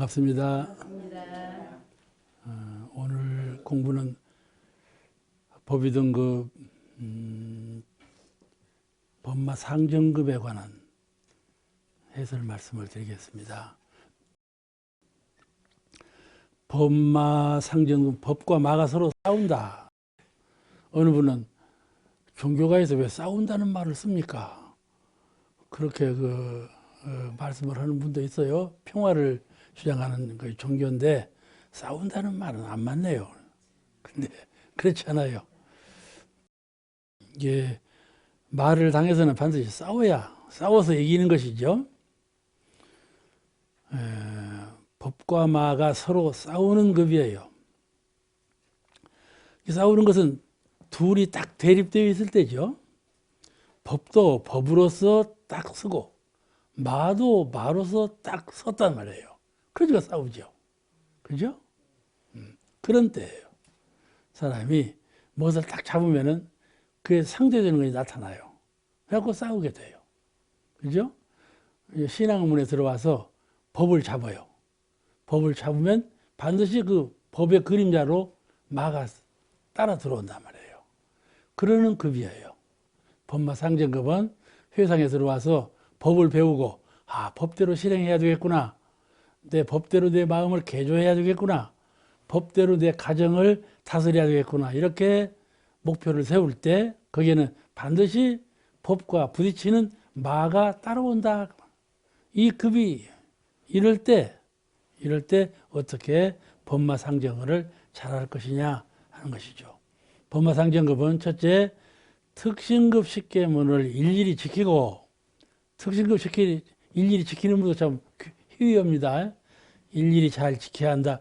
반갑습니다. 반갑습니다. 오늘 공부는 법위등급 법마 상정급에 관한 해설 말씀을 드리겠습니다. 법마 상정급, 법과 마가 서로 싸운다. 어느 분은 종교가에서 왜 싸운다는 말을 씁니까? 그렇게 말씀을 하는 분도 있어요. 평화를 주장하는 그 종교인데 싸운다는 말은 안 맞네요. 근데 그렇지 않아요. 이게 말을 당해서는 반드시 싸워서 이기는 것이죠. 법과 마가 서로 싸우는 급이에요. 싸우는 것은 둘이 딱 대립되어 있을 때죠. 법도 법으로서 딱 쓰고 마도 마로서 딱 섰단 말이에요. 그러니까 싸우죠. 그죠? 그런 때예요. 사람이 무엇을 딱 잡으면은 그게 상대되는 것이 나타나요. 그래갖고 싸우게 돼요. 그죠? 신앙문에 들어와서 법을 잡아요. 법을 잡으면 반드시 그 법의 그림자로 마가 따라 들어온단 말이에요. 그러는 급이에요. 법마 상정급은 회상에 들어와서 법을 배우고 법대로 실행해야 되겠구나. 내 법대로 내 마음을 개조해야 되겠구나. 법대로 내 가정을 다스려야 되겠구나. 이렇게 목표를 세울 때 거기에는 반드시 법과 부딪히는 마가 따라온다. 이 급이 이럴 때 어떻게 법마 상정을 잘할 것이냐 하는 것이죠. 법마 상정급은 첫째, 특신급 십계문을 일일이 지키고, 특신급 일일이 지키는 분도 참 희귀합니다. 일일이 잘 지켜야 한다.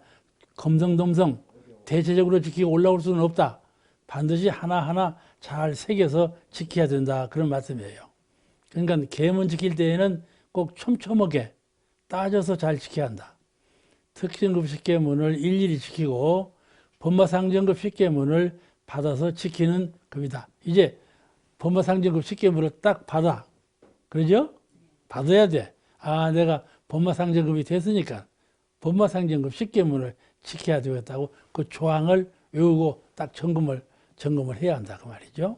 검성dom성 대체적으로 지키고 올라올 수는 없다. 반드시 하나하나 잘 새겨서 지켜야 된다. 그런 말씀이에요. 그러니까 계문 지킬 때에는 꼭 촘촘하게 따져서 잘 지켜야 한다. 특신급 십계문을 일일이 지키고 법마상정급 십계문을 받아서 지키는 급이다. 이제 법마상정급 십계문을 딱 받아. 그러죠? 받아야 돼. 내가 법마상정급이 됐으니까 법마상정급 십계문을 지켜야 되겠다고 그 조항을 외우고 딱 점검을 해야 한다. 그 말이죠.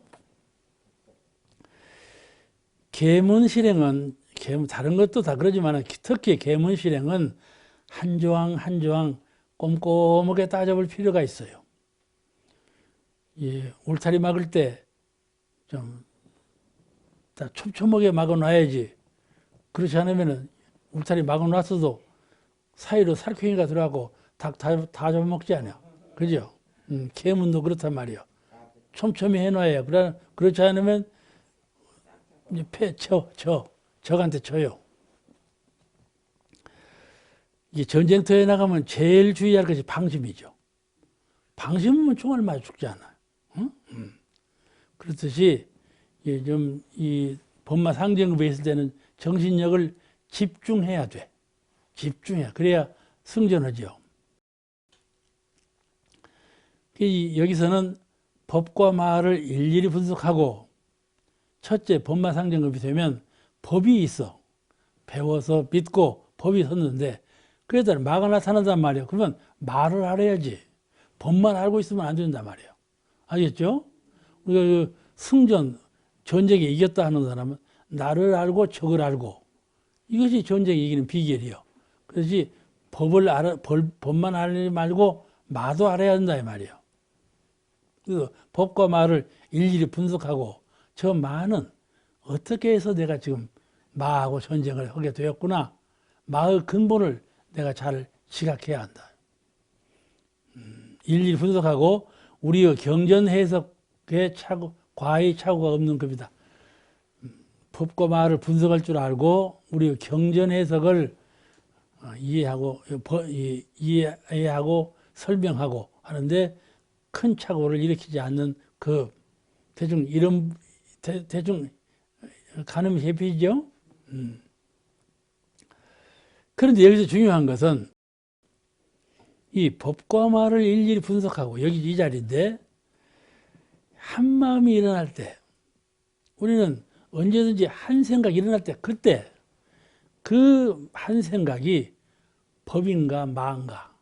계문 실행은, 다른 것도 다 그러지만 특히 계문 실행은 한 조항 한 조항 꼼꼼하게 따져볼 필요가 있어요. 울타리 막을 때 좀 다 촘촘하게 막아놔야지. 그렇지 않으면 울타리 막아놨어도 사이로 살쾡이가 들어가고 닭 다 잡아먹지 않아요. 그죠? 계문도 그렇단 말이에요. 촘촘히 해놔야. 그렇지 않으면 적한테 쳐요. 이 전쟁터에 나가면 제일 주의할 것이 방심이죠. 방심은 총알 맞아 죽지 않아요. 그렇듯이 이 법마 상정급에 있을 때는 정신력을 집중해야 돼. 그래야 승전하죠. 여기서는 법과 마를 일일이 분석하고, 첫째 법마 상정급이 되면 법이 있어. 배워서 믿고 법이 섰는데 그래도 마가 나타난단 말이에요. 그러면 말을 알아야지. 법만 알고 있으면 안 된단 말이에요. 알겠죠? 우리가 전쟁에 이겼다 하는 사람은 나를 알고 적을 알고, 이것이 전쟁에 이기는 비결이에요. 그래서 법만 알지 말고 마도 알아야 한다 이 말이에요. 그래서 법과 마를 일일이 분석하고 저 마는 어떻게 해서 내가 지금 마하고 전쟁을 하게 되었구나. 마의 근본을 내가 잘 지각해야 한다. 일일이 분석하고 우리의 경전 해석에 과의 착오가 없는 겁니다. 법과 마를 분석할 줄 알고 우리의 경전 해석을 이해하고 설명하고 하는데 큰 착오를 일으키지 않는 대충 가늠이 잡히죠. 그런데 여기서 중요한 것은 이 법과 마를 일일이 분석하고, 여기 이 자리인데 한 마음이 일어날 때, 우리는 언제든지 한 생각이 일어날 때, 그때 그 한 생각이 법인가 마인가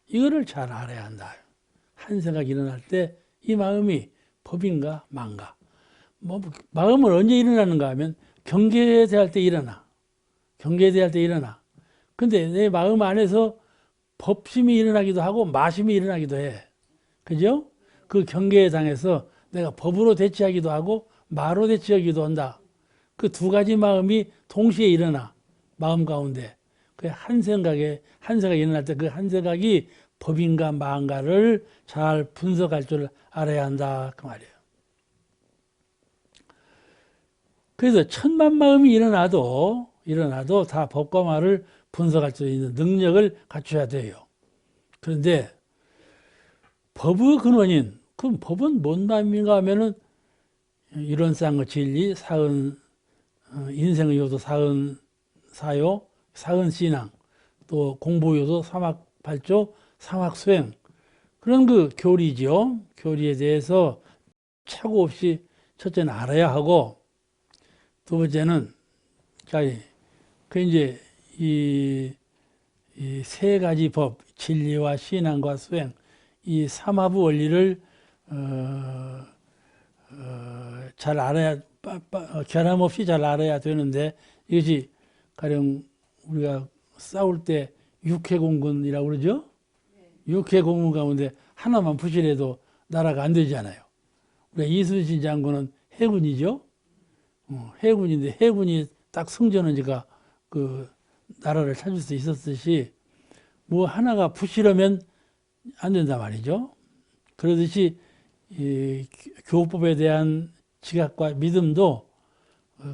이거를 잘 알아야 한다. 한 생각이 일어날 때 이 마음이 법인가 마인가. 뭐 마음은 언제 일어나는가 하면 경계에 대할 때 일어나. 경계에 대할 때 일어나. 근데 내 마음 안에서 법심이 일어나기도 하고 마심이 일어나기도 해. 그죠? 그 경계에 당해서 내가 법으로 대치하기도 하고 마로 대치하기도 한다. 그 두 가지 마음이 동시에 일어나. 마음 가운데. 그 한 생각이 일어날 때 그 한 생각이 법인가 마인가를 잘 분석할 줄 알아야 한다. 그 말이에요. 그래서 천만 마음이 일어나도 다 법과 마를 분석할 수 있는 능력을 갖춰야 돼요. 그런데 법의 근원인, 그럼 법은 뭔 마음인가 하면은 이론상의 진리, 인생의 요소 사요, 사은신앙, 또 공부요소, 삼학발조, 삼학수행 그런 그 교리죠. 교리에 대해서 착오 없이 첫째는 알아야 하고 두 번째는 그 이제 이 세 가지 법, 진리와 신앙과 수행, 이 삼합의 원리를 잘 알아야 결함 없이 잘 알아야 되는데 이것이 가령 우리가 싸울 때 육해공군이라고 그러죠. 육해공군 가운데 하나만 부실해도 나라가 안 되잖아요. 우리가 이순신 장군은 해군이죠. 해군인데 해군이 딱 승전하니까 그 나라를 찾을 수 있었듯이 뭐 하나가 부실하면 안 된단 말이죠. 그러듯이 이 교법에 대한 지각과 믿음도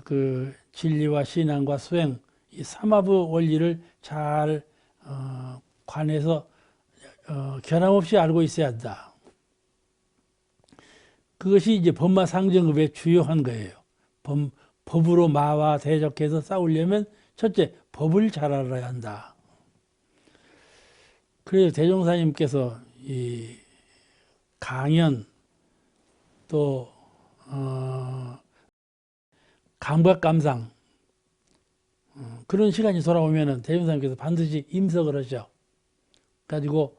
그 진리와 신앙과 수행 이 삼합의 원리를 잘 관해서 결함 없이 알고 있어야 한다. 그것이 이제 법마상정급의 주요한 거예요. 법으로 마와 대적해서 싸우려면 첫째 법을 잘 알아야 한다. 그래서 대종사님께서 이 강연 또 감각감상 그런 시간이 돌아오면은 대종사님께서 반드시 임석을 하죠. 가지고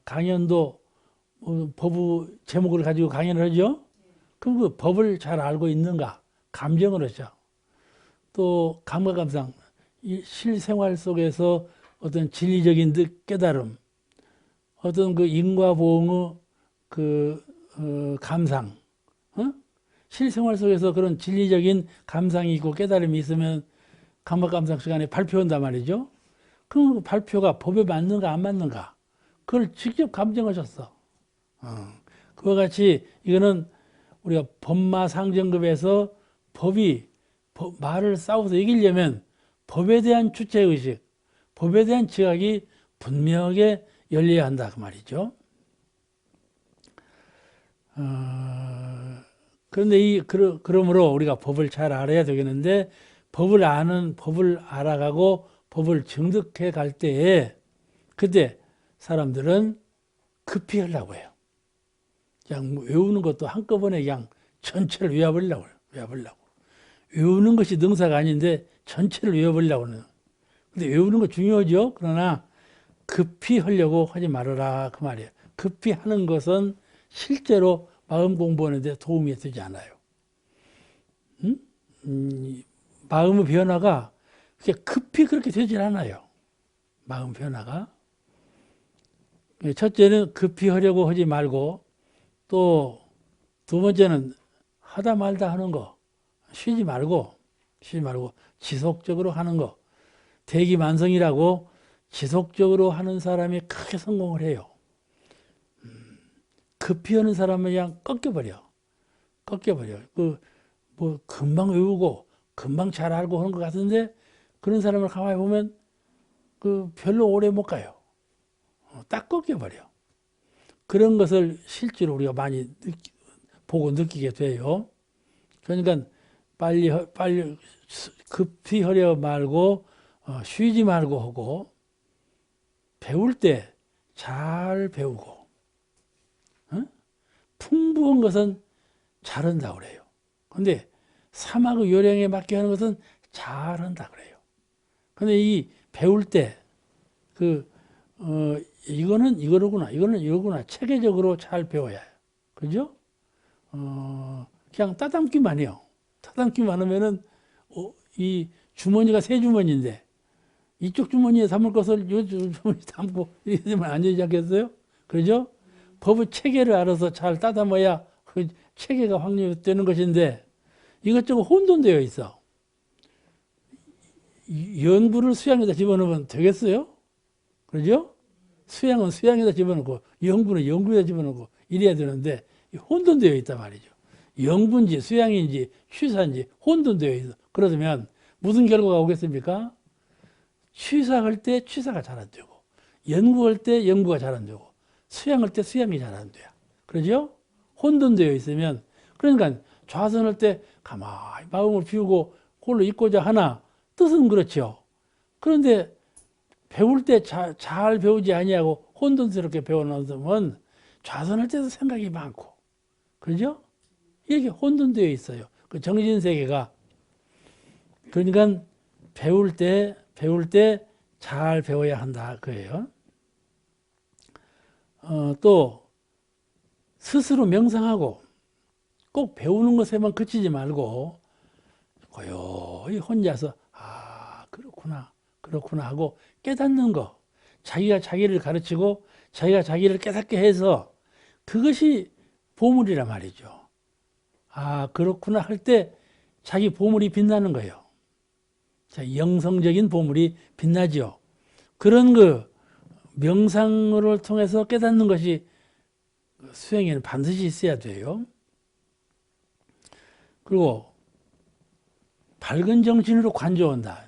강연도 법의 제목을 가지고 강연을 하죠. 그럼 그 법을 잘 알고 있는가 감정을 하죠. 또 감각감상 실생활 속에서 어떤 진리적인 깨달음, 어떤 그 인과보응의 그 감상, 실생활 속에서 그런 진리적인 감상이 있고 깨달음이 있으면 감각감상 시간에 발표한단 말이죠. 그럼 그 발표가 법에 맞는가 안 맞는가 그걸 직접 감정하셨어. 그와 같이 이거는 우리가 법마상정급에서 말을 싸워서 이기려면 법에 대한 주체의식, 법에 대한 지각이 분명하게 열려야 한다 그 말이죠. 그런데 그러므로 우리가 법을 잘 알아야 되겠는데 법을 알아가고 법을 정득해 갈 때에 그때 사람들은 급히 하려고 해요. 그냥 외우는 것도 한꺼번에 그냥 전체를 외워버리려고 해요. 외우는 것이 능사가 아닌데 전체를 외워버리려고 하는. 근데 외우는 거 중요하죠. 그러나 급히 하려고 하지 말아라 그 말이에요. 급히 하는 것은 실제로 마음 공부하는데 도움이 되지 않아요. 마음의 변화가 급히 그렇게 되질 않아요. 마음 변화가. 첫째는 급히 하려고 하지 말고 또 두 번째는 하다 말다 하는 거 쉬지 말고 지속적으로 하는 거 대기만성이라고 지속적으로 하는 사람이 크게 성공을 해요. 급히 하는 사람은 그냥 꺾여버려. 뭐 금방 외우고 금방 잘 알고 하는 것 같은데 그런 사람을 가만히 보면 별로 오래 못 가요. 딱 꺾여버려. 그런 것을 실제로 우리가 많이 보고 느끼게 돼요. 그러니까 빨리 급히 하려 말고 쉬지 말고 하고 배울 때 잘 배우고 풍부한 것은 잘한다 그래요. 근데 사막의 요령에 맞게 하는 것은 잘한다 그래요. 근데 이 배울 때 그, 이거는 이거로구나, 이거는 이거구나. 체계적으로 잘 배워야 해요. 그죠? 그냥 따담기만 해요. 따담기만 하면은, 이 주머니가 세 주머니인데, 이쪽 주머니에 담을 것을 이 주머니에 담고, 이렇게 되면 안 되지 않겠어요? 그죠? 법의 체계를 알아서 잘 따담아야 그 체계가 확립되는 것인데, 이것저것 혼돈되어 있어. 연구를 수양에다 집어넣으면 되겠어요? 그죠? 수양은 수양에다 집어넣고, 연구는 연구에다 집어넣고, 이래야 되는데, 혼돈되어 있단 말이죠. 연구인지 수양인지 취사인지 혼돈되어 있어. 그러면 무슨 결과가 오겠습니까? 취사할 때 취사가 잘 안 되고, 연구할 때 연구가 잘 안 되고, 수양할 때 수양이 잘 안 돼요. 그러죠? 혼돈되어 있으면, 그러니까 좌선할 때 가만히 마음을 비우고 홀로 있고자 하나, 뜻은 그렇죠. 그런데 배울 때 잘 배우지 아니하고 혼돈스럽게 배워놓으면 좌선할 때도 생각이 많고, 그죠? 이게 혼돈되어 있어요. 그 정신세계가. 그러니까 배울 때 잘 배워야 한다. 그예요. 또, 스스로 명상하고 꼭 배우는 것에만 그치지 말고, 고요히 혼자서, 그렇구나 하고 깨닫는 거. 자기가 자기를 가르치고 자기가 자기를 깨닫게 해서 그것이 보물이란 말이죠. 그렇구나 할 때 자기 보물이 빛나는 거예요. 자, 영성적인 보물이 빛나죠. 그런 그 명상을 통해서 깨닫는 것이 수행에는 반드시 있어야 돼요. 그리고 밝은 정신으로 관조한다.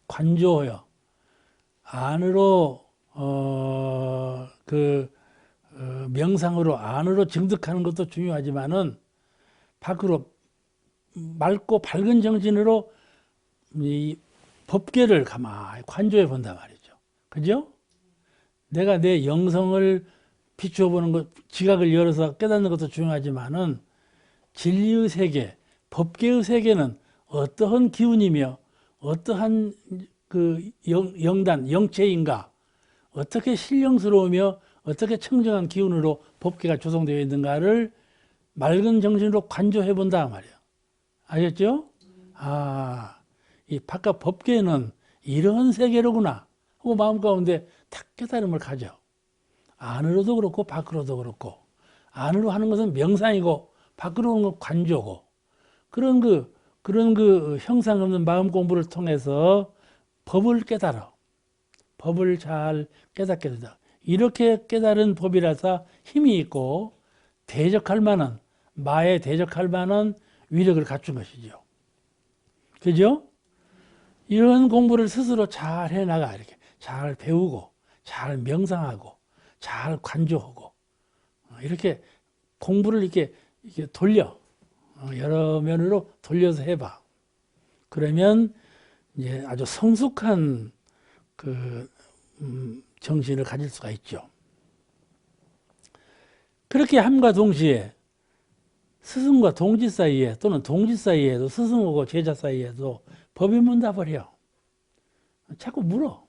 관조해요. 안으로 명상으로 안으로 증득하는 것도 중요하지만은 밖으로 맑고 밝은 정신으로 이 법계를 가만히 관조해 본단 말이죠. 그죠? 내가 내 영성을 비추어 보는 것, 지각을 열어서 깨닫는 것도 중요하지만은 진리의 세계, 법계의 세계는 어떠한 기운이며 어떠한 그 영단, 영체인가, 어떻게 신령스러우며 어떻게 청정한 기운으로 법계가 조성되어 있는가를 맑은 정신으로 관조해 본다 말이에요. 아셨죠? 이 바깥 법계는 이런 세계로구나 하고 마음 가운데 탁 깨달음을 가져. 안으로도 그렇고 밖으로도 그렇고, 안으로 하는 것은 명상이고 밖으로 하는 건 관조고, 그런 그 형상 없는 마음 공부를 통해서 법을 깨달아. 법을 잘 깨닫게 된다. 이렇게 깨달은 법이라서 힘이 있고 대적할 만한, 마에 대적할 만한 위력을 갖춘 것이죠. 그죠? 이런 공부를 스스로 잘 해나가. 이렇게 잘 배우고 잘 명상하고 잘 관조하고 이렇게 공부를 이렇게 돌려 여러 면으로 돌려서 해봐. 그러면 이제 아주 성숙한 그 정신을 가질 수가 있죠. 그렇게 함과 동시에 스승과 동지 사이에 또는 동지 사이에도 스승하고 제자 사이에도 법이 문답을 해요. 자꾸 물어.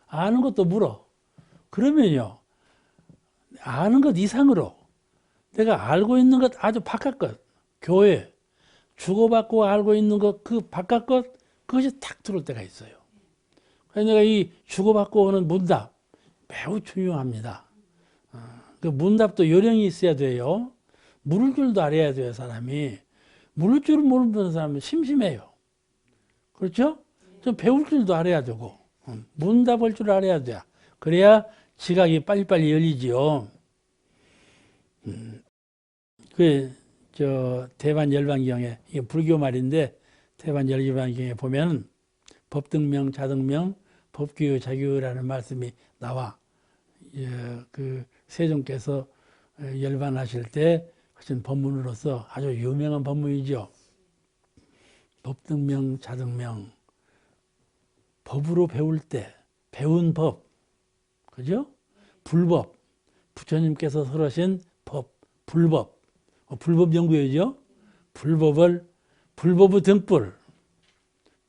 아는 것도 물어. 그러면요, 아는 것 이상으로 내가 알고 있는 것 아주 바깥 것, 교회, 주고받고 알고 있는 것, 그 바깥 것, 그것이 탁 들어올 때가 있어요. 그래서 내가 이 주고받고 오는 문답, 매우 중요합니다. 그 문답도 요령이 있어야 돼요. 물을 줄도 알아야 돼요, 사람이. 물을 줄을 모르는 사람은 심심해요. 그렇죠? 좀 배울 줄도 알아야 되고, 문답할 줄 알아야 돼. 그래야 지각이 빨리빨리 열리지요. 대반열반경에, 이게 불교 말인데, 대반열반경에 보면 법등명, 자등명, 법규, 자규라는 말씀이 나와. 그 세종께서 열반하실 때 하신 법문으로서 아주 유명한 법문이죠. 법등명, 자등명, 법으로 배울 때 배운 법, 그죠? 불법, 부처님께서 설하신 법, 불법, 불법 연구회죠. 불법의 등불,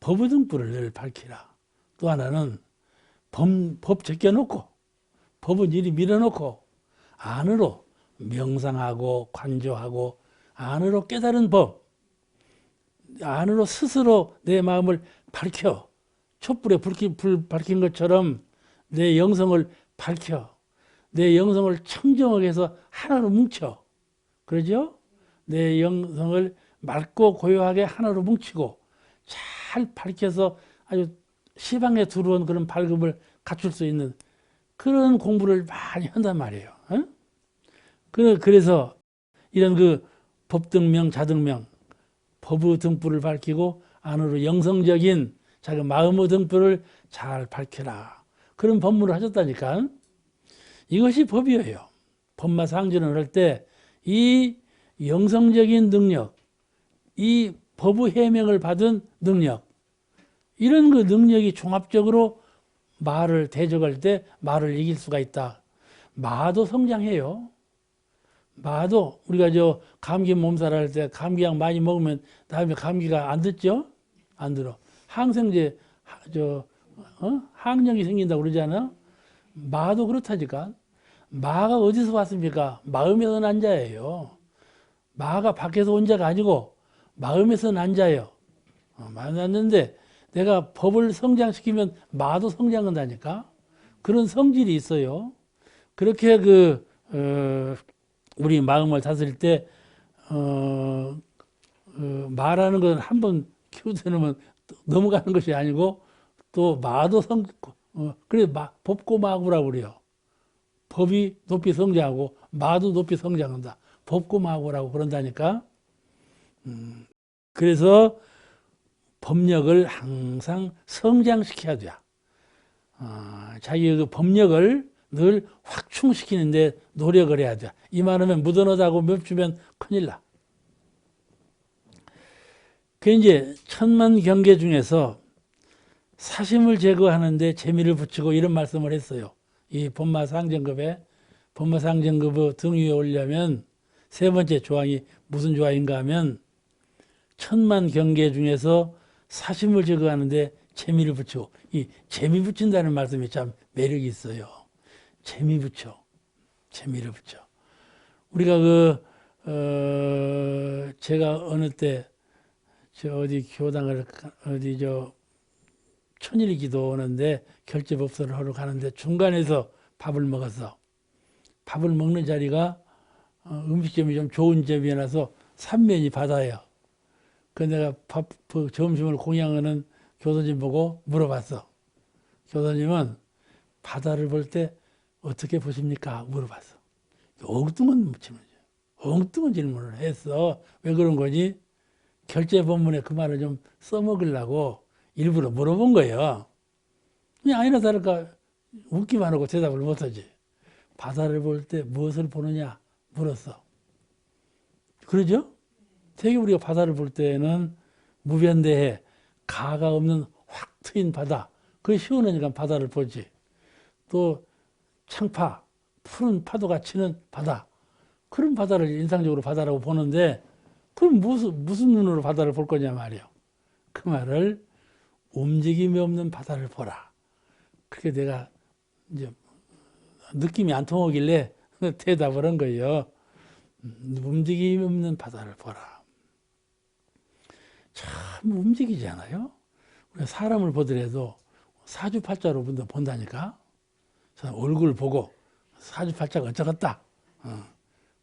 법의 등불을 늘 밝히라. 또 하나는 법 제껴놓고 법은 이리 밀어놓고 안으로 명상하고 관조하고 안으로 깨달은 법, 안으로 스스로 내 마음을 밝혀 촛불에 불 밝힌 것처럼 내 영성을 밝혀 내 영성을 청정하게 해서 하나로 뭉쳐. 그러죠? 내 영성을 맑고 고요하게 하나로 뭉치고 잘 밝혀서 아주 시방에 들어온 그런 밝음을 갖출 수 있는 그런 공부를 많이 한단 말이에요. 어? 그래서 이런 그 법등명, 자등명, 법의 등불을 밝히고 안으로 영성적인 자기 마음의 등불을 잘 밝혀라. 그런 법문을 하셨다니까. 이것이 법이에요. 법마 상전을 할 때 이 영성적인 능력, 이 법의 해명을 받은 능력, 이런 그 능력이 종합적으로 말을 대적할 때 말을 이길 수가 있다. 마도 성장해요. 마도 우리가 저 감기 몸살 할 때 감기약 많이 먹으면 다음에 감기가 안 듣죠? 안 들어. 항생제 항력이 생긴다고 그러잖아. 마도 그렇다니까. 마가 어디서 왔습니까? 마음에서 난 자예요. 마가 밖에서 온 자가 아니고 마음에서 난 자예요. 만났는데 내가 법을 성장시키면 마도 성장한다니까. 그런 성질이 있어요. 그렇게 우리 마음을 다스릴 때 말하는 건 한 번 키우려면 넘어가는 것이 아니고 또 마도 그래 법고 마구라고 그래요. 법이 높이 성장하고 마도 높이 성장한다. 법고 마구라고 그런다니까. 그래서 법력을 항상 성장시켜야 돼. 자기의 그 법력을 늘 확충시키는데 노력을 해야 돼. 이만하면 묻어넣다고 멈추면 큰일 나. 그 이제 천만 경계 중에서 사심을 제거하는데 재미를 붙이고 이런 말씀을 했어요. 이 법마상정급의 등 위에 오려면 세 번째 조항이 무슨 조항인가 하면 천만 경계 중에서 사심을 제거하는데 재미를 붙이고 이 재미 붙인다는 말씀이 참 매력이 있어요. 재미를 붙여. 우리가 제가 어느 때 어디 교당을 천일 기도 오는데 결제법서를 하러 가는데 중간에서 밥을 먹었어. 밥을 먹는 자리가 음식점이 좀 좋은 점이라서 삼면이 바다예요. 그래서 내가 점심을 공양하는 교수님 보고 물어봤어. 교수님은 바다를 볼 때 어떻게 보십니까? 물어봤어. 엉뚱한 질문을 했어. 왜 그런 거지? 결제 본문에 그 말을 좀 써먹으려고 일부러 물어본 거예요. 그냥 아니나 다를까 웃기만 하고 대답을 못하지. 바다를 볼 때 무엇을 보느냐 물었어. 그러죠? 되게 우리가 바다를 볼 때는 무변대해 가가 없는 확 트인 바다. 그게 시원하니까 바다를 보지. 또 창파, 푸른 파도가 치는 바다. 그런 바다를 인상적으로 바다라고 보는데 그럼 무슨 눈으로 바다를 볼 거냐 말이에요. 그 말을 움직임이 없는 바다를 보라. 그렇게 내가 이제 느낌이 안 통하길래 대답을 한 거예요. 움직임이 없는 바다를 보라. 참 움직이잖아요. 우리가 사람을 보더라도 사주팔자로 본다니까. 얼굴 보고 사주팔자가 어쩌겠다.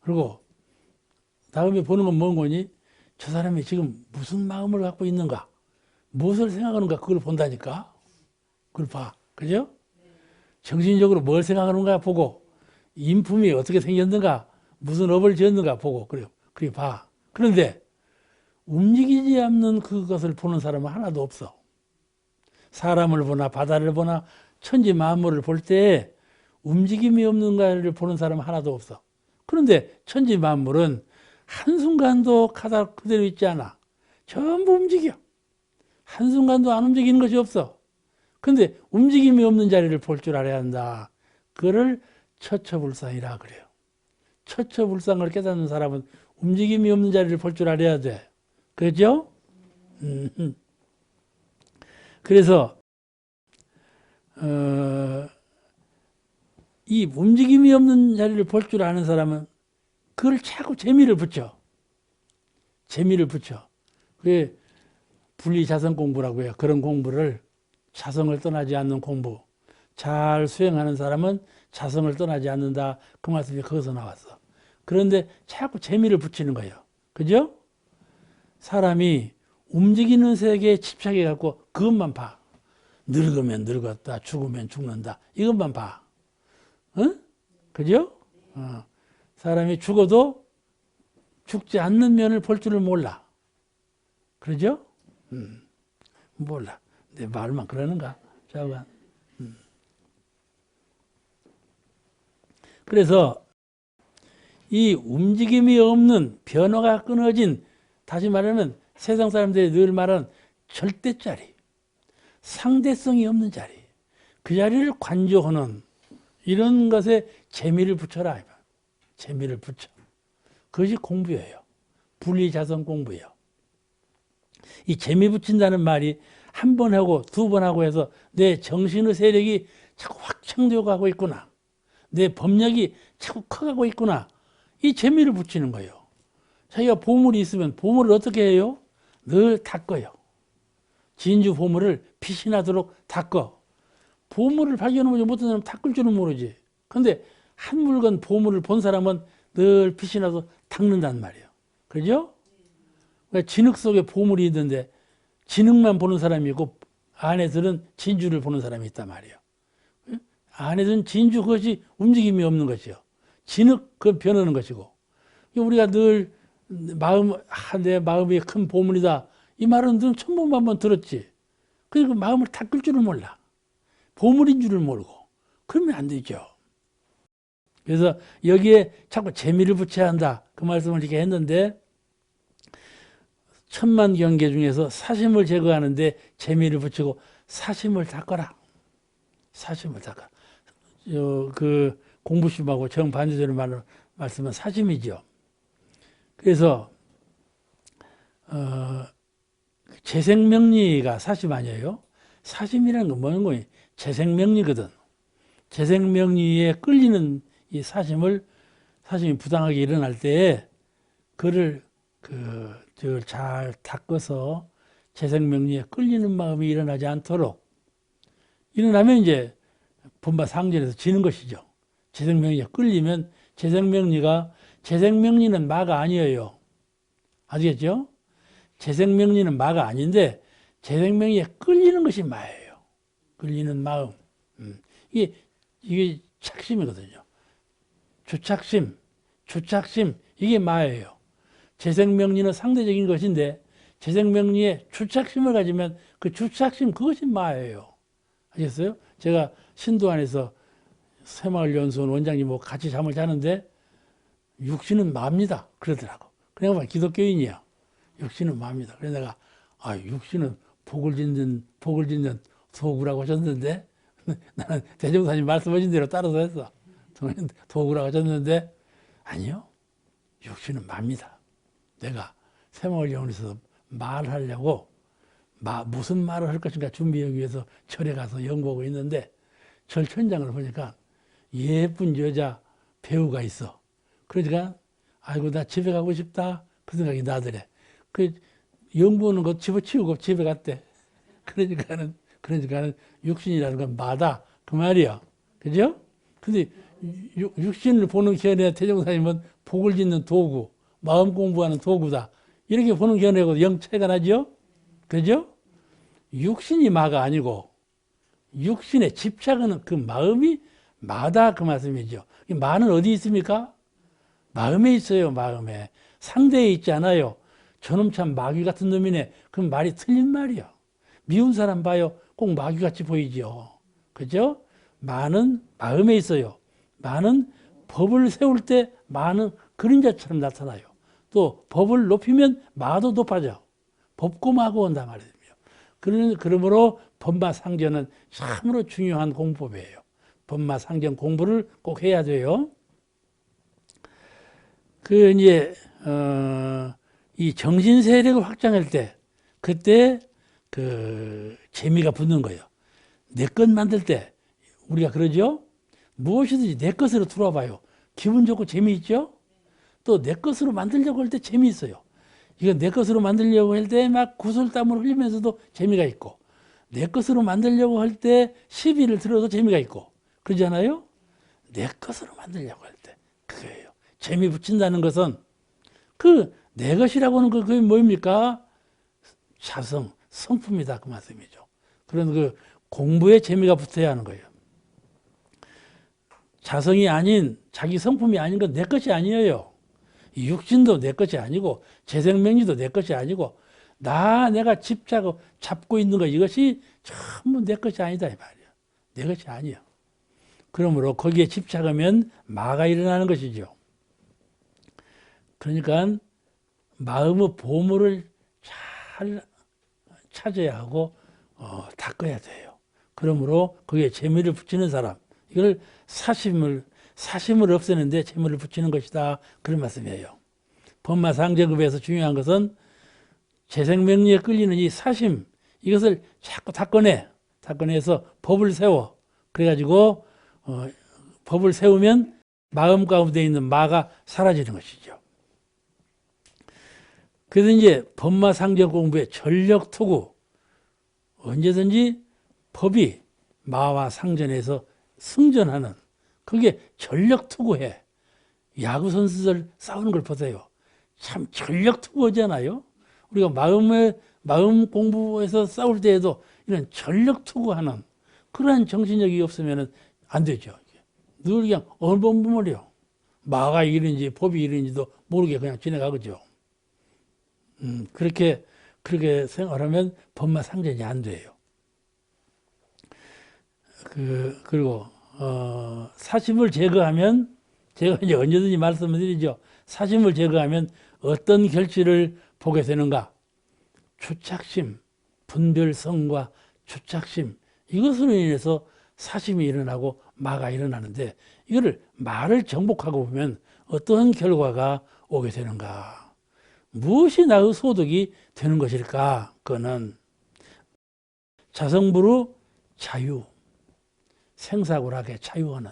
그리고 다음에 보는 건 뭔 거니? 저 사람이 지금 무슨 마음을 갖고 있는가? 무엇을 생각하는가? 그걸 본다니까. 그걸 봐. 그죠? 정신적으로 뭘 생각하는가 보고 인품이 어떻게 생겼는가? 무슨 업을 지었는가 보고 그래요. 그래 봐. 그런데 움직이지 않는 그것을 보는 사람은 하나도 없어. 사람을 보나 바다를 보나 천지 만물을 볼 때 움직임이 없는가를 보는 사람은 하나도 없어. 그런데 천지 만물은 한순간도 그대로 있지 않아. 전부 움직여. 한순간도 안 움직이는 것이 없어. 그런데 움직임이 없는 자리를 볼 줄 알아야 한다. 그거를 처처불상이라 그래요. 처처불상을 깨닫는 사람은 움직임이 없는 자리를 볼 줄 알아야 돼. 그렇죠? 그래서 이 움직임이 없는 자리를 볼 줄 아는 사람은 그걸 자꾸 재미를 붙여. 재미를 붙여. 그게 분리자성 공부라고 해요. 그런 공부를 자성을 떠나지 않는 공부. 잘 수행하는 사람은 자성을 떠나지 않는다. 그 말씀이 거기서 나왔어. 그런데 자꾸 재미를 붙이는 거예요. 그죠? 사람이 움직이는 세계에 집착해 갖고 그것만 봐. 늙으면 늙었다. 죽으면 죽는다. 이것만 봐. 응? 그죠? 사람이 죽어도 죽지 않는 면을 볼 줄을 몰라. 그러죠? 몰라. 내 말만 그러는가? 자관. 그래서 이 움직임이 없는 변화가 끊어진, 다시 말하면 세상 사람들이 늘 말하는 절대 자리, 상대성이 없는 자리, 그 자리를 관조하는 이런 것에 재미를 붙여라. 재미를 붙여. 그것이 공부예요. 분리자성 공부예요. 이 재미 붙인다는 말이 한 번 하고 두 번 하고 해서 내 정신의 세력이 자꾸 확장되어 가고 있구나. 내 법력이 자꾸 커가고 있구나. 이 재미를 붙이는 거예요. 자기가 보물이 있으면 보물을 어떻게 해요? 늘 닦아요. 진주 보물을 빛이 나도록 닦아. 보물을 발견하지 못한 사람은 닦을 줄은 모르지. 근데 한 물건 보물을 본 사람은 늘 빛이 나서 닦는단 말이에요. 그죠? 그러니까 진흙 속에 보물이 있는데 진흙만 보는 사람이 있고 안에서는 진주를 보는 사람이 있단 말이에요. 안에서는 진주 그것이 움직임이 없는 것이요. 진흙 그 변하는 것이고. 우리가 늘 내 마음이 큰 보물이다. 이 말은 늘 천번만 들었지. 그리고 마음을 닦을 줄을 몰라. 보물인 줄을 모르고. 그러면 안 되죠. 그래서 여기에 자꾸 재미를 붙여야 한다. 그 말씀을 이렇게 했는데, 천만 경계 중에서 사심을 제거하는데 재미를 붙이고 사심을 닦아라. 사심을 닦아. 그 공부심하고 정반대되는 말씀은 사심이죠. 그래서 재생명리가 사심 아니에요? 사심이라는 건 뭐는 거예요? 재생명리거든. 재생명리에 끌리는 이 사심이 부당하게 일어날 때에 그를 잘 닦아서 재생명리에 끌리는 마음이 일어나지 않도록, 일어나면 이제 본바 상전에서 지는 것이죠. 재생명리에 끌리면 재생명리는 마가 아니에요. 아시겠죠? 재생명리는 마가 아닌데 재생명리에 끌리는 것이 마예요. 끌리는 마음. 이게 착심이거든요. 주착심 이게 마예요. 재생명리는 상대적인 것인데 재생명리에 주착심을 가지면 그 주착심 그것이 마예요. 아시겠어요? 제가 신도안에서 새마을연수원 원장님하고 같이 잠을 자는데 육신은 마입니다 그러더라고. 그래서 내가 기독교인이야. 육신은 마입니다. 그래서 내가 육신은 복을 짓는 도구라고 하셨는데 나는 대종사님 말씀하신 대로 따라서 했어. 도구라고 하셨는데 아니요. 육신은 마입니다. 내가 새마을연수원에서 말하려고 무슨 말을 할 것인가 준비하기 위해서 절에 가서 연구하고 있는데 절천장을 보니까 예쁜 여자 배우가 있어. 그러니까 아이고 나 집에 가고 싶다 그 생각이 나더래. 그 연구하는 거 집어치우고 집에 갔대. 그러니까는 육신이라는 건 마다 그 말이야. 그죠? 근데 육신을 보는 견해 태종사님은 복을 짓는 도구, 마음 공부하는 도구다. 이렇게 보는 견해하고 영 차이가 나죠? 그죠? 육신이 마가 아니고 육신에 집착하는 그 마음이 마다 그 말씀이죠. 이 마는 어디 있습니까? 마음에 있어요. 마음에. 상대에 있지 않아요. 저놈 참 마귀 같은 놈이네. 그럼 말이 틀린 말이야. 미운 사람 봐요. 꼭 마귀같이 보이죠. 그죠? 마는 마음에 있어요. 마는 법을 세울 때 마는 그림자처럼 나타나요. 또 법을 높이면 마도 높아져. 법고 마고 온단 말이에요. 그러므로 법마상전은 참으로 중요한 공법이에요. 법마상전 공부를 꼭 해야 돼요. 이 정신 세력을 확장할 때, 그때 재미가 붙는 거예요. 내 것 만들 때 우리가 그러죠? 무엇이든지 내 것으로 들어와봐요. 기분 좋고 재미있죠? 또 내 것으로 만들려고 할 때 재미있어요. 이거 내 것으로 만들려고 할 때 막 구슬땀을 흘리면서도 재미가 있고, 내 것으로 만들려고 할 때 시비를 들어도 재미가 있고, 그러잖아요? 내 것으로 만들려고 할 때 그거예요. 재미 붙인다는 것은 내 것이라고 하는 그게 뭡니까? 자성, 성품이다 그 말씀이죠. 그런 공부에 재미가 붙어야 하는 거예요. 자성이 아닌, 자기 성품이 아닌 건 내 것이 아니에요. 이 육신도 내 것이 아니고 재생명리도 내 것이 아니고 내가 잡고 있는 것, 이것이 전부 내 것이 아니다 이 말이야. 내 것이 아니야. 그러므로 거기에 집착하면 마가 일어나는 것이죠. 그러니까 마음의 보물을 잘 찾아야 하고 닦아야 돼요. 그러므로 거기에 재미를 붙이는 사람, 이걸 사심을 없애는데 재미를 붙이는 것이다, 그런 말씀이에요. 법마상제급에서 중요한 것은 재생명리에 끌리는 이 사심, 이것을 자꾸 닦아내서 법을 세워. 그래가지고 법을 세우면 마음 가운데 있는 마가 사라지는 것이죠. 그래서 이제 법마상제 공부의 전력투구, 언제든지 법이 마와 상전에서 승전하는, 그게 전력투구해. 야구 선수들 싸우는 걸 보세요. 참 전력투구잖아요. 우리가 마음 공부에서 싸울 때에도 이런 전력투구하는 그러한 정신력이 없으면 안 되죠. 늘 그냥 얼버무려요. 마가 이런지 법이 이런지도 모르게 그냥 지나가죠. 그렇게 생각하면 법마 상전이 안 돼요. 그리고 사심을 제거하면, 제가 이제 언제든지 말씀을 드리죠. 사심을 제거하면 어떤 결실을 보게 되는가? 주착심, 분별성과 주착심, 이것으로 인해서 사심이 일어나고 마가 일어나는데, 이거를 마를 정복하고 보면 어떤 결과가 오게 되는가? 무엇이 나의 소득이 되는 것일까? 그거는 자성부로 자유, 생사고락에 자유하는,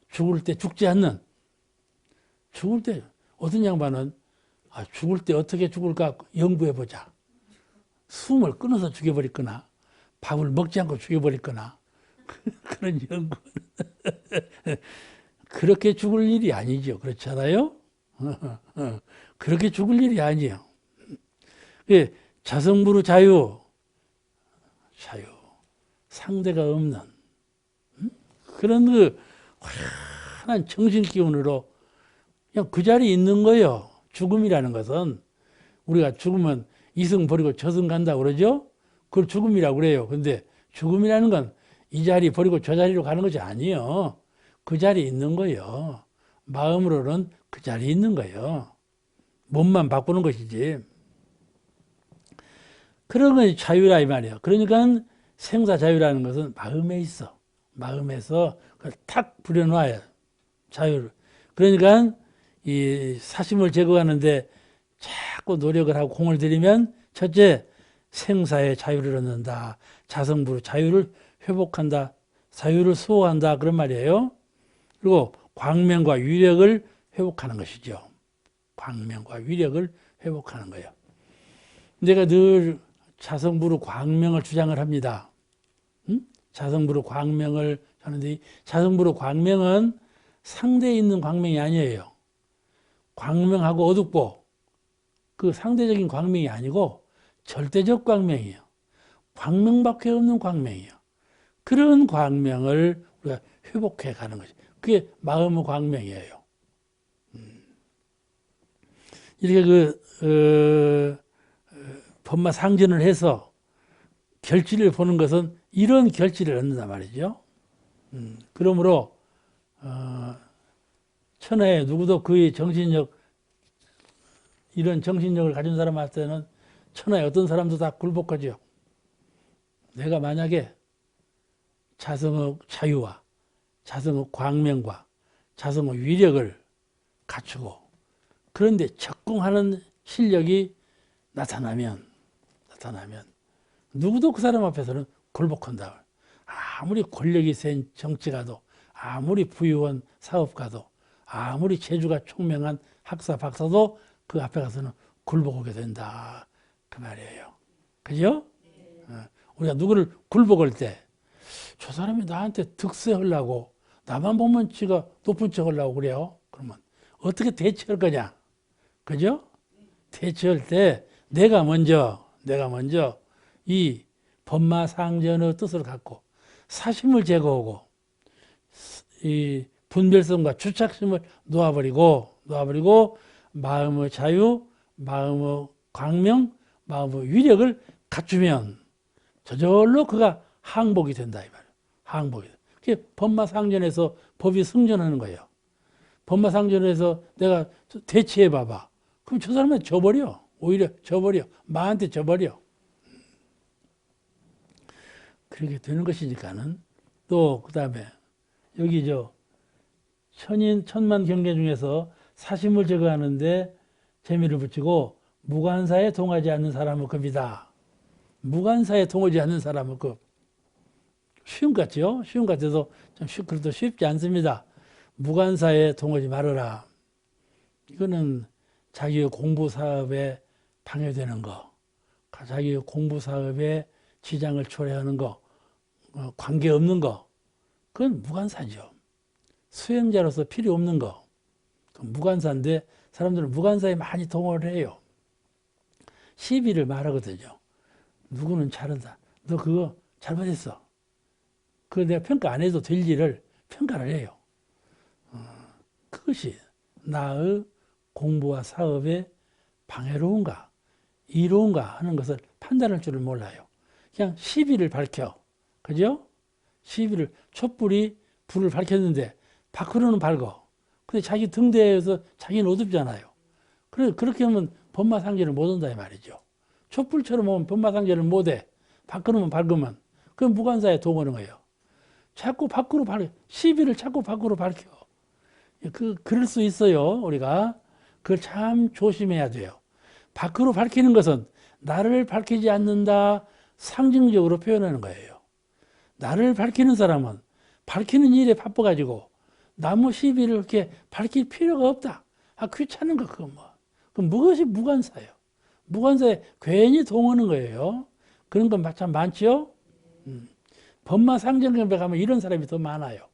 죽을 때 죽지 않는, 죽을 때 어떤 양반은 죽을 때 어떻게 죽을까 연구해보자. 숨을 끊어서 죽여버리거나 밥을 먹지 않고 죽여버리거나 그런 연구. 그렇게 죽을 일이 아니죠. 그렇잖아요? 그렇게 죽을 일이 아니에요. 자성부로 자유, 상대가 없는 그런 환한 정신 기운으로 그냥 그 자리에 있는 거예요. 죽음이라는 것은 우리가 죽으면 이승 버리고 저승 간다고 그러죠? 그걸 죽음이라고 그래요. 근데 죽음이라는 건 이 자리 버리고 저 자리로 가는 것이 아니에요. 그 자리에 있는 거예요. 마음으로는 그 자리에 있는 거예요. 몸만 바꾸는 것이지. 그런 건 자유라 이 말이에요. 그러니까 생사 자유라는 것은 마음에 있어. 마음에서 그걸 탁 부려놔야 자유를. 그러니까 이 사심을 제거하는데 자꾸 노력을 하고 공을 들이면 첫째, 생사의 자유를 얻는다. 자성부로 자유를 회복한다. 자유를 수호한다. 그런 말이에요. 그리고 광명과 위력을 회복하는 것이죠. 광명과 위력을 회복하는 거예요. 내가 늘 자성부로 광명을 주장을 합니다. 자성부로 광명을 하는데, 자성부로 광명은 상대에 있는 광명이 아니에요. 광명하고 어둡고 그 상대적인 광명이 아니고 절대적 광명이에요. 광명밖에 없는 광명이에요. 그런 광명을 우리가 회복해 가는 거죠. 그게 마음의 광명이에요. 이렇게 법마 상전을 해서 결실을 보는 것은 이런 결실을 얻는단 말이죠. 그러므로 천하에 누구도 그의 정신력, 이런 정신력을 가진 사람한테는 천하에 어떤 사람도 다 굴복하죠. 내가 만약에 자성의 자유와 자성의 광명과 자성의 위력을 갖추고 그런데 적응하는 실력이 나타나면 누구도 그 사람 앞에서는 굴복한다. 아무리 권력이 센 정치가도, 아무리 부유한 사업가도, 아무리 재주가 총명한 학사 박사도 그 앞에 가서는 굴복하게 된다 그 말이에요. 그죠? 우리가 누구를 굴복할 때 저 사람이 나한테 득세하려고 나만 보면 지가 높은 척 하려고 그래요. 그러면 어떻게 대처할 거냐? 그죠? 대처할 때 내가 먼저 이 법마상전의 뜻을 갖고 사심을 제거하고 이 분별성과 주착심을 놓아버리고 마음의 자유, 마음의 광명, 마음의 위력을 갖추면 저절로 그가 항복이 된다 이 말이에요. 항복이. 그게 법마상전에서 법이 승전하는 거예요. 법마상전에서 내가 대치해 봐봐. 그럼 저 사람은 져버려. 오히려 져버려. 마한테 져버려. 그렇게 되는 것이니까는 또 그다음에 여기 천만 경계 중에서 사심을 제거하는데 재미를 붙이고 무관사에 동하지 않는 사람의 급이다. 무관사에 동하지 않는 사람의 급. 쉬운 것 같죠? 쉬운 것 같아서 그래도 쉽지 않습니다. 무관사에 동하지 말아라. 이거는 자기의 공부 사업에 방해되는 거, 자기의 공부 사업에 지장을 초래하는 거, 관계 없는 거, 그건 무관사죠. 수행자로서 필요 없는 거, 무관사인데 사람들은 무관사에 많이 동원을 해요. 시비를 말하거든요. 누구는 잘한다. 너 그거 잘못했어. 그걸 내가 평가 안 해도 될 일을 평가를 해요. 그것이 나의 공부와 사업에 방해로운가, 이로운가 하는 것을 판단할 줄을 몰라요. 그냥 시비를 밝혀. 그죠? 시비를, 촛불이 불을 밝혔는데 밖으로는 밝어. 근데 자기 등대에서 자기는 어둡잖아요. 그렇게 하면 법마상제를 못 한다 이 말이죠. 촛불처럼 오면 법마상제를 못 해. 밖으로는 밝으면. 그럼 무관사에 동하는 거예요. 자꾸 밖으로 밝혀. 시비를 자꾸 밖으로 밝혀. 그럴 수 있어요, 우리가. 그걸 참 조심해야 돼요. 밖으로 밝히는 것은 나를 밝히지 않는다 상징적으로 표현하는 거예요. 나를 밝히는 사람은 밝히는 일에 바빠가지고 나무 시비를 이렇게 밝힐 필요가 없다. 귀찮은 거, 그건 뭐. 그럼 무엇이 무관사예요? 무관사에 괜히 동하는 거예요. 그런 건 참 많죠? 법마상전에 가면 이런 사람이 더 많아요.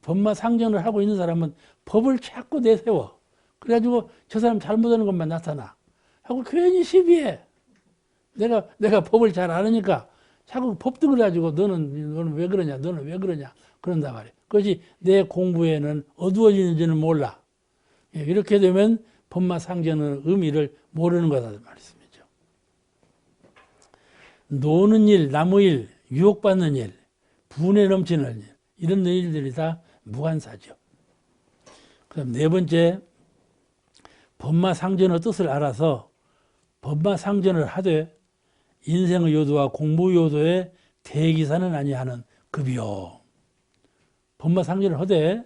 법마상전을 하고 있는 사람은 법을 자꾸 내세워. 그래가지고 저 사람 잘못하는 것만 나타나. 하고 괜히 시비해. 내가 법을 잘 아니까 자꾸 법등을 가지고 너는 왜 그러냐, 너는 왜 그러냐. 그런단 말이에요. 그것이 내 공부에는 어두워지는지는 몰라. 이렇게 되면 법마상전의 의미를 모르는 거다 말씀이죠. 노는 일, 남의 일, 유혹받는 일, 분에 넘치는 일, 이런 일들이 다 무관사죠. 그다음 네 번째, 법마상전의 뜻을 알아서 법마상전을 하되 인생의 요도와 공부 요도에 대기사는 아니하는 급이요. 법마상전을 하되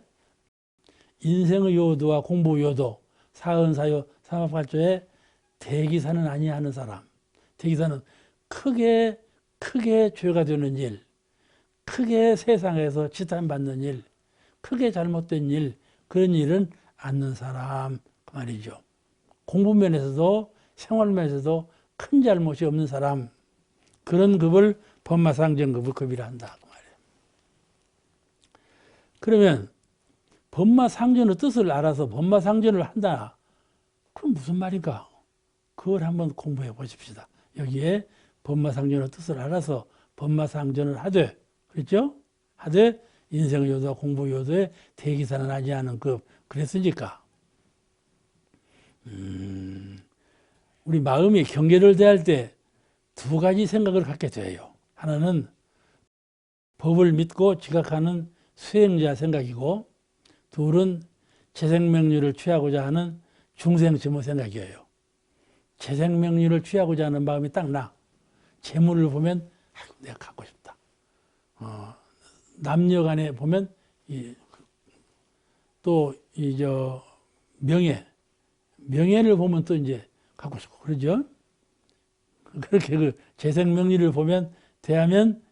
인생의 요도와 공부 요도, 사은사요, 삼합발조에 대기사는 아니하는 사람. 대기사는 크게 죄가 되는 일, 크게 세상에서 지탄받는 일, 크게 잘못된 일, 그런 일은 않는 사람 그 말이죠. 공부면에서도 생활면에서도 큰 잘못이 없는 사람, 그런 급을 법마상전급의 급이라 한다 그 말이에요. 그러면 법마상전의 뜻을 알아서 법마상전을 한다. 그럼 무슨 말인가? 그걸 한번 공부해 보십시다. 여기에 법마상전의 뜻을 알아서 법마상전을 하되, 그렇죠? 하되 인생 요도와 공부 요도에 대기사는 하지 않은 급. 그랬으니까 우리 마음이 경계를 대할 때 두 가지 생각을 갖게 돼요. 하나는 법을 믿고 지각하는 수행자 생각이고, 둘은 재생명리를 취하고자 하는 중생심의 생각이에요. 재생명리를 취하고자 하는 마음이 딱 나. 재물을 보면 아이고, 내가 갖고 싶다. 남녀간에 보면 또 명예를 보면 또 이제 갖고 싶고 그러죠. 그렇게 그 재생명리를 보면 대하면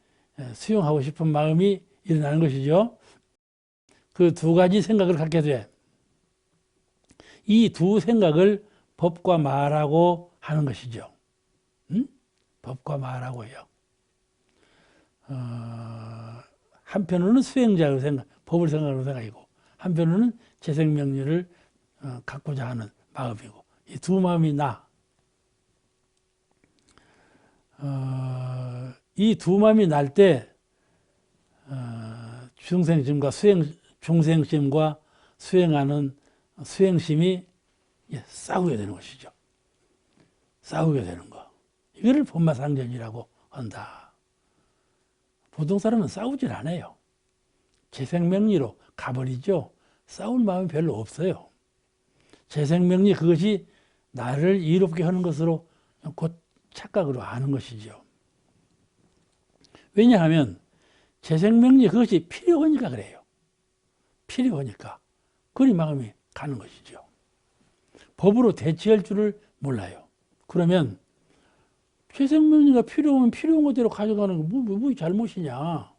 수용하고 싶은 마음이 일어나는 것이죠. 그 두 가지 생각을 갖게 돼. 이 두 생각을 법과 마라고 하는 것이죠. 법과 마라고요. 한편으로는 수행자의 생각, 법을 생각하는 생각이고, 한편으로는 재생명리를 갖고자 하는 마음이고, 이 두 마음이 이 두 마음이 날 때 중생심과 중생심과 수행하는 수행심이 싸우게 되는 것이죠. 싸우게 되는 거. 이거를 법마상전이라고 한다. 보통 사람은 싸우질 않아요. 재생명리로 가버리죠. 싸울 마음이 별로 없어요. 재생명리, 그것이 나를 이롭게 하는 것으로 곧 착각으로 아는 것이죠. 왜냐하면 재생명리, 그것이 필요하니까 그래요. 필요하니까. 그리 마음이 가는 것이죠. 법으로 대체할 줄을 몰라요. 그러면 재생명리가 필요하면 필요한 것대로 가져가는 거 뭐 잘못이냐.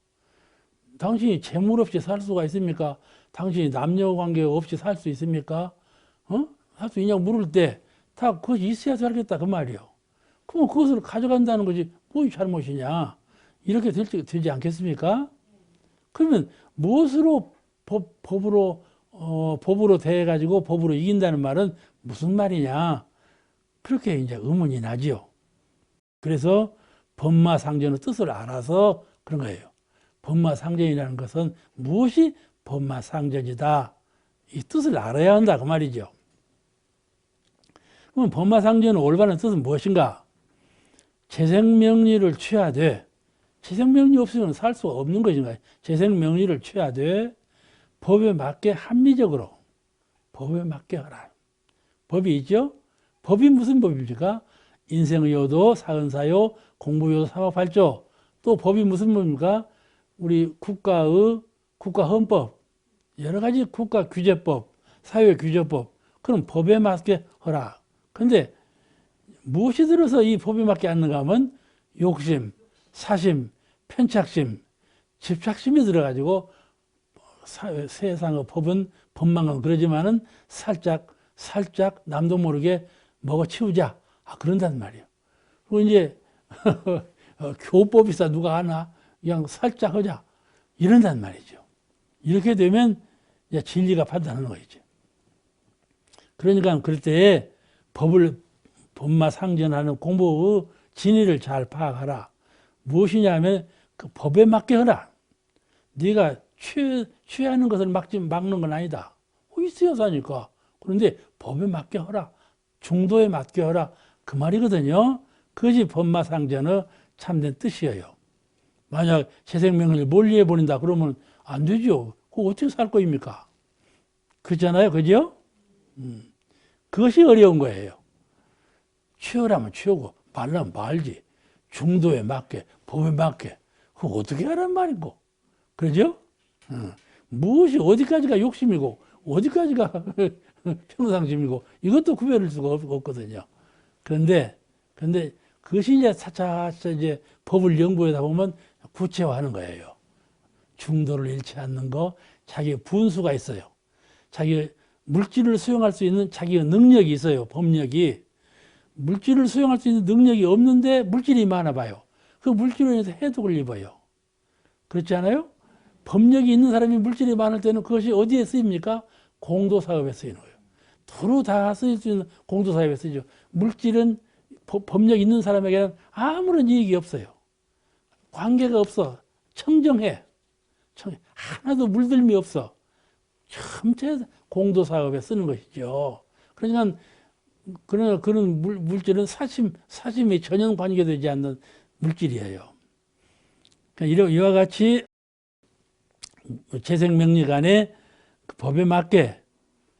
당신이 재물 없이 살 수가 있습니까? 당신이 남녀관계 없이 살 수 있습니까? 할 수 있냐고 물을 때 다 그것이 있어야 살겠다 그 말이요. 그럼 그것을 가져간다는 것이 뭐 잘못이냐. 이렇게 되지 않겠습니까? 그러면 무엇으로 법으로 대해가지고 법으로 이긴다는 말은 무슨 말이냐. 그렇게 이제 의문이 나지요. 그래서 법마상전의 뜻을 알아서 그런 거예요. 법마상전이라는 것은 무엇이 법마상전이다. 이 뜻을 알아야 한다 그 말이죠. 그럼 법마상전의 올바른 뜻은 무엇인가? 재생명리를 취하되, 재생명리 없으면 살 수 없는 것인가? 재생명리를 취하되 법에 맞게 합리적으로, 법에 맞게 하라. 법이 있죠? 법이 무슨 법입니까? 인생의 요도, 사은사요, 공부요도, 사법팔조. 또 법이 무슨 법입니까? 우리 국가헌법, 여러 가지 국가규제법, 사회규제법. 그럼 법에 맞게 하라. 근데 무엇이 들어서 이 법에 맞게 하는가 하면 욕심, 사심, 편착심, 집착심이 들어가지고 세상의 법은 법망은 그러지만은 살짝 남도 모르게 먹어치우자. 그런단 말이에요. 그리고 이제 교법이 있어 누가 하나 그냥 살짝 하자. 이런단 말이죠. 이렇게 되면 이제 진리가 판단하는 거죠. 그러니까 그럴 때 법마상전하는 공부의 진리를 잘 파악하라. 무엇이냐면 그 법에 맞게 하라. 네가 취하는 것을 막는 건 아니다. 있어야 사니까. 그런데 법에 맞게 하라. 중도에 맞게 하라. 그 말이거든요. 그것이 법마상전의 참된 뜻이에요. 만약 재생명리를 멀리해버린다 그러면 안 되죠. 그거 어떻게 살 거입니까? 그렇잖아요. 그죠? 그것이 어려운 거예요. 취하라면 취하고 말라면 말지. 중도에 맞게, 법에 맞게. 그거 어떻게 하란 말이고. 그러죠? 무엇이 어디까지가 욕심이고 어디까지가 평상심이고 이것도 구별할 수가 없거든요. 그런데 그것이 이제 차차 이제 법을 연구하다 보면 구체화하는 거예요. 중도를 잃지 않는 거, 자기 분수가 있어요. 자기 물질을 수용할 수 있는 자기의 능력이 있어요. 법력이. 물질을 수용할 수 있는 능력이 없는데 물질이 많아 봐요. 그 물질로 인해서 해독을 입어요. 그렇지 않아요? 법력이 있는 사람이 물질이 많을 때는 그것이 어디에 쓰입니까? 공도사업에 쓰이는 거예요. 도로 다 쓰일 수 있는 공도사업에 쓰이죠. 물질은 법력 있는 사람에게는 아무런 이익이 없어요. 관계가 없어. 청정해. 하나도 물들미 없어. 전체 공도사업에 쓰는 것이죠. 그러니까 그런 물질은 사심이 전혀 관계되지 않는 물질이에요. 그러니까 이와 같이 재생명리 간에 그 법에 맞게,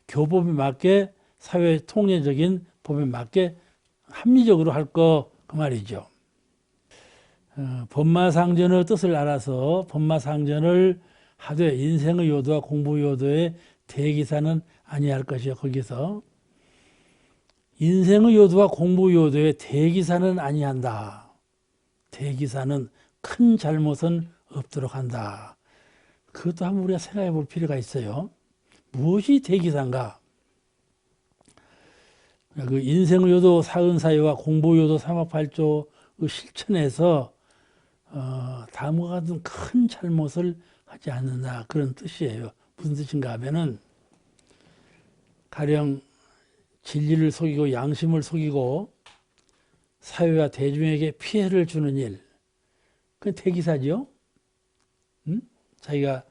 교법에 맞게, 사회 통례적인 법에 맞게 합리적으로 할 거 그 말이죠. 법마상전의 뜻을 알아서 법마상전을 하되 인생의 요도와 공부 요도에 대기사는 아니할 것이요. 거기서 인생의 요도와 공부 요도에 대기사는 아니한다. 대기사는 큰 잘못은 없도록 한다. 그것도 한번 우리가 생각해 볼 필요가 있어요. 무엇이 대기사인가? 그 인생요도 사은사유와 공부요도 삼합팔조 그 실천에서 다음과 같은 큰 잘못을 하지 않는다. 그런 뜻이에요. 무슨 뜻인가 하면은 가령 진리를 속이고 양심을 속이고 사회와 대중에게 피해를 주는 일, 그건 대기사죠. 자기가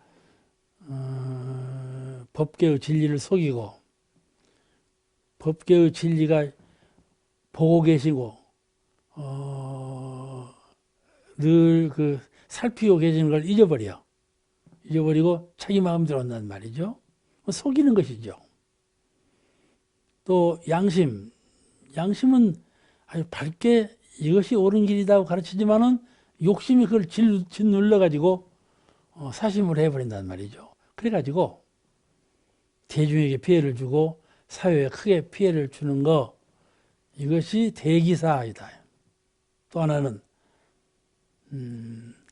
법계의 진리를 속이고 법계의 진리가 보고 계시고 늘 그 살피고 계시는 걸 잊어버리고 자기 마음대로 한단 말이죠. 속이는 것이죠. 또 양심은 아주 밝게 이것이 옳은 길이라고 가르치지만은 욕심이 그걸 짓눌러가지고 사심을 해버린단 말이죠. 그래가지고 대중에게 피해를 주고 사회에 크게 피해를 주는 거, 이것이 대기사이다. 또 하나는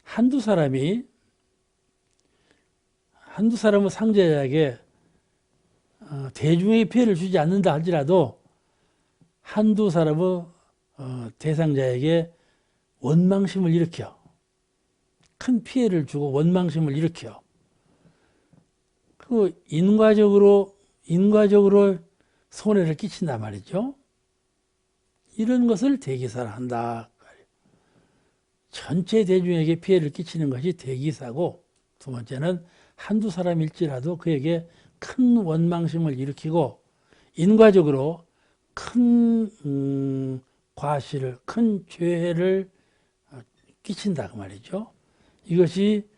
한두 사람은 상대에게 대중에게 피해를 주지 않는다 할지라도 한두 사람은 대상자에게 원망심을 일으켜 큰 피해를 주고 원망심을 일으켜 그 인과적으로 손해를 끼친단 말이죠. 이런 것을 대기사라 한다. 전체 대중에게 피해를 끼치는 것이 대기사고, 두 번째는 한두 사람일지라도 그에게 큰 원망심을 일으키고 인과적으로 큰 과실을, 큰 죄를 끼친다 그 말이죠. 이것이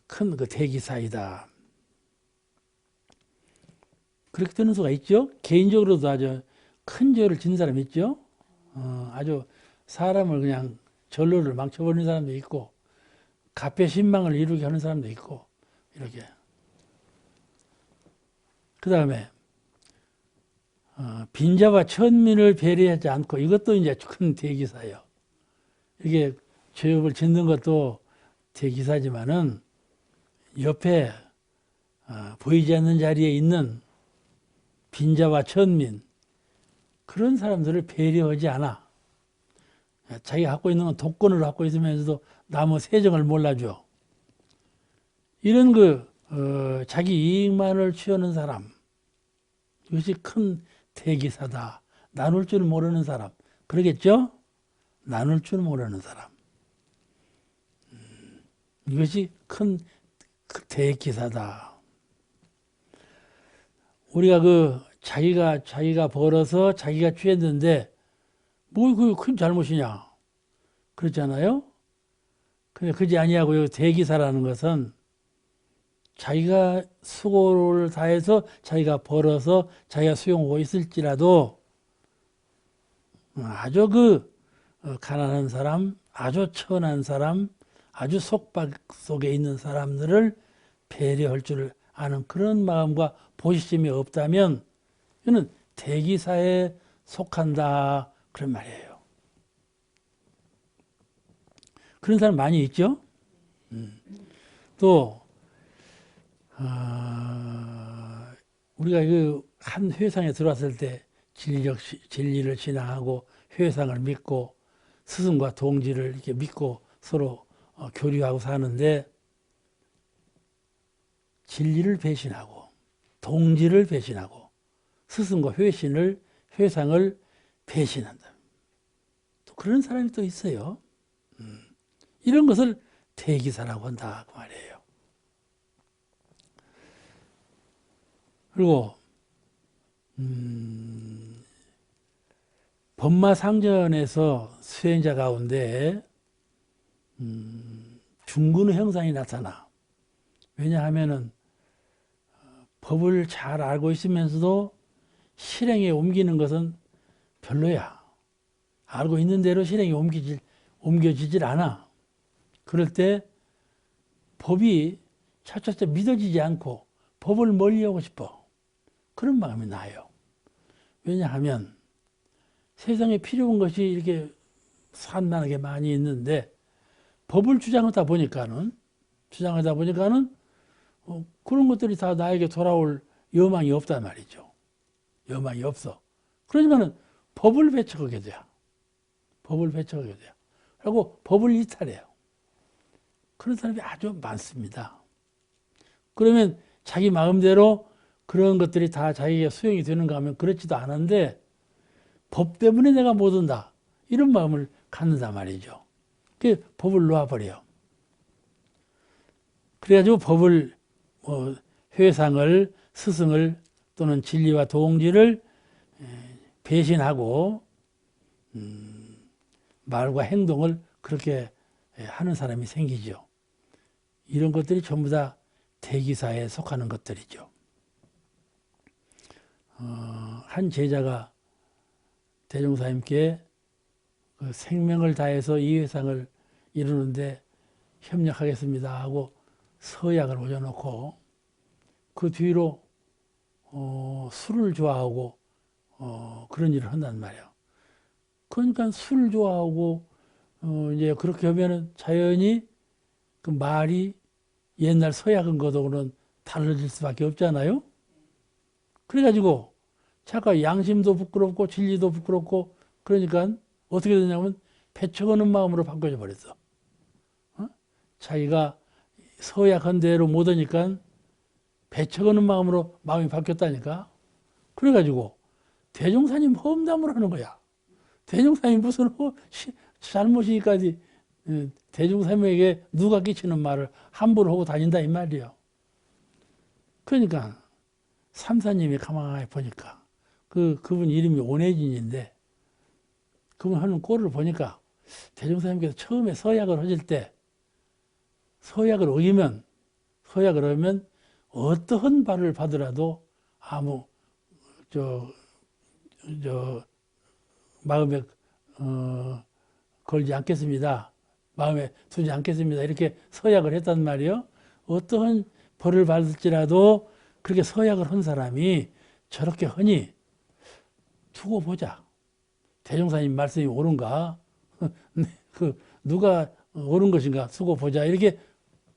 큰 그 대기사이다. 그렇게 되는 수가 있죠. 개인적으로도 아주 큰 죄를 지은 사람이 있죠. 아주 사람을 그냥 전로를 망쳐버리는 사람도 있고 가패신망을 이루게 하는 사람도 있고 이렇게. 그 다음에 빈자와 천민을 배려하지 않고, 이것도 이제 큰 대기사예요. 이게 죄업을 짓는 것도 대기사지만은 옆에 보이지 않는 자리에 있는 빈자와 천민, 그런 사람들을 배려하지 않아. 자기가 갖고 있는 건 독권을 갖고 있으면서도 남의 세정을 몰라줘. 이런 자기 이익만을 취하는 사람, 이것이 큰 대기사다. 나눌 줄 모르는 사람. 그러겠죠? 나눌 줄 모르는 사람. 이것이 큰 대기사다. 우리가 자기가 벌어서 자기가 취했는데 뭐 그게 큰 잘못이냐 그렇잖아요. 근데 그지 아니하고요. 대기사라는 것은 자기가 수고를 다해서 자기가 벌어서 자기가 수용하고 있을지라도 아주 가난한 사람, 아주 천한 사람, 아주 속박 속에 있는 사람들을 배려할 줄 아는 그런 마음과 보시심이 없다면 이는 대기사에 속한다 그런 말이에요. 그런 사람 많이 있죠. 또 우리가 한 회상에 들어왔을 때 진리를 신앙하고 회상을 믿고 스승과 동지를 이렇게 믿고 서로 교류하고 사는데 진리를 배신하고 동지를 배신하고 스승과 회상을 배신한다. 또 그런 사람이 또 있어요. 이런 것을 대기사라고 한다 그 말이에요. 그리고 법마상전에서 수행자 가운데 중근의 형상이 나타나. 왜냐하면은 법을 잘 알고 있으면서도 실행에 옮기는 것은 별로야. 알고 있는 대로 실행에 옮겨지질 않아. 그럴 때 법이 차차차 믿어지지 않고 법을 멀리하고 싶어. 그런 마음이 나요. 왜냐하면 세상에 필요한 것이 이렇게 산만하게 많이 있는데 법을 주장하다 보니까는 그런 것들이 다 나에게 돌아올 여망이 없단 말이죠. 여망이 없어. 그러니까는 법을 배척하게 돼요. 법을 배척하게 돼요. 그리고 법을 이탈해요. 그런 사람이 아주 많습니다. 그러면 자기 마음대로 그런 것들이 다 자기가 수용이 되는가 하면 그렇지도 않은데 법 때문에 내가 못 온다. 이런 마음을 갖는단 말이죠. 그 법을 놓아버려요. 그래가지고 법을 회상을 스승을 또는 진리와 동지를 배신하고 말과 행동을 그렇게 하는 사람이 생기죠. 이런 것들이 전부 다 대기사에 속하는 것들이죠. 한 제자가 대종사님께 그 생명을 다해서 이 회상을 이루는데 협력하겠습니다 하고 서약을 올려놓고 그 뒤로 술을 좋아하고 그런 일을 한단 말이에요. 그러니까 술을 좋아하고 이제 그렇게 하면은 자연히 그 말이 옛날 서약한 것하고는 달라질 수밖에 없잖아요. 그래가지고 자꾸 양심도 부끄럽고 진리도 부끄럽고 그러니까 어떻게 되냐면 배척하는 마음으로 바꿔져 버렸어. 자기가 서약한 대로 못 하니까 배척하는 마음으로 마음이 바뀌었다니까. 그래가지고 대종사님 험담을 하는 거야. 대종사님 무슨 잘못이니까지 대종사님에게 누가 끼치는 말을 함부로 하고 다닌다 이 말이에요. 그러니까 삼사님이 가만히 보니까 그분 이름이 온해진인데 그분 하는 꼴을 보니까 대종사님께서 처음에 서약을 하실 때 서약을 어기면 어떠한 발을 받으라도 아무 마음에 걸지 않겠습니다. 마음에 두지 않겠습니다. 이렇게 서약을 했단 말이에요. 어떠한 벌을 받을지라도 그렇게 서약을 한 사람이 저렇게 하니 두고 보자. 대종사님 말씀이 옳은가? 누가 옳은 것인가? 두고 보자. 이렇게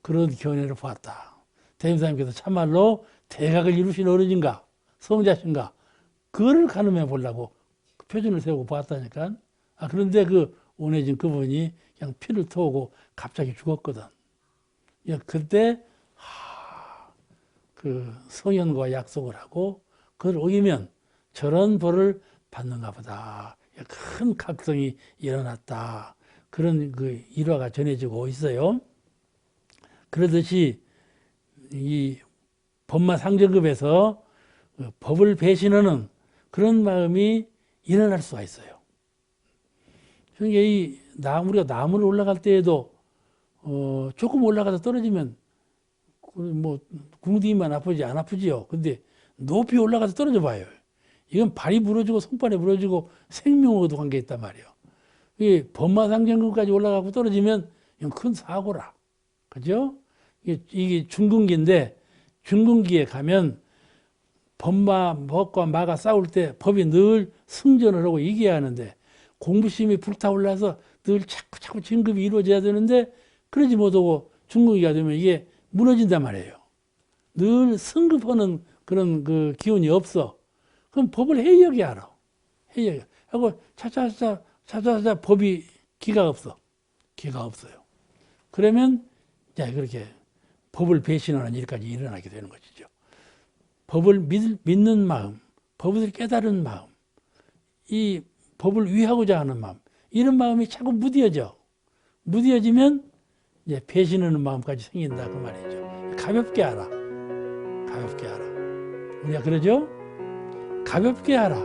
그런 견해를 보았다. 대종사님께서 참말로 대각을 이루신 어른인가? 성자신가? 그거를 가늠해 보려고 표준을 세우고 보았다니까. 그런데 그 온해진 그분이 그냥 피를 토하고 갑자기 죽었거든. 그때 그 성현과 약속을 하고 그걸 어기면 저런 벌을 받는가 보다. 큰 각성이 일어났다. 그런 그 일화가 전해지고 있어요. 그러듯이 이 법마상정급에서 법을 배신하는 그런 마음이 일어날 수가 있어요. 그러니까 우리가 나무를 올라갈 때에도 조금 올라가서 떨어지면 뭐 궁디만 아프지 안 아프지요. 근데 높이 올라가서 떨어져 봐요. 이건 발이 부러지고 손발이 부러지고 생명하고도 관계 있단 말이에요. 이 법마상정급까지 올라가고 떨어지면 이건 큰 사고라. 그죠? 이게 중근기인데 중근기에 가면 법과 마가 싸울 때 법이 늘 승전을 하고 이겨야 하는데 공부심이 불타올라서 늘 자꾸 진급이 이루어져야 되는데 그러지 못하고 중근기가 되면 이게 무너진단 말이에요. 늘 승급하는 그런 그 기운이 없어. 그럼 법을 해이하게 알아. 해이하게. 하고 차차차 법이 기가 없어. 기가 없어요. 그러면 자 그렇게 법을 배신하는 일까지 일어나게 되는 것이죠. 법을 믿는 마음, 법을 깨달은 마음, 이 법을 위하고자 하는 마음, 이런 마음이 자꾸 무뎌져. 무뎌지면 이제 배신하는 마음까지 생긴다 그 말이죠. 가볍게 하라. 가볍게 하라. 우리가 그러죠? 가볍게 하라.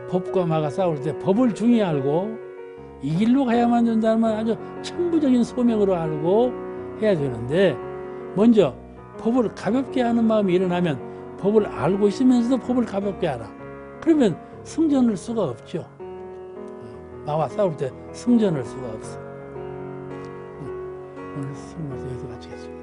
법과 마가 싸울 때 법을 중히 알고 이 길로 가야만 된다는 말 아주 천부적인 소명으로 알고 해야 되는데 먼저 법을 가볍게 하는 마음이 일어나면 법을 알고 있으면서도 법을 가볍게 하라. 그러면 승전할 수가 없죠. 나와 싸울 때 승전할 수가 없어. 오늘 승마에서 여기서 마치겠습니다.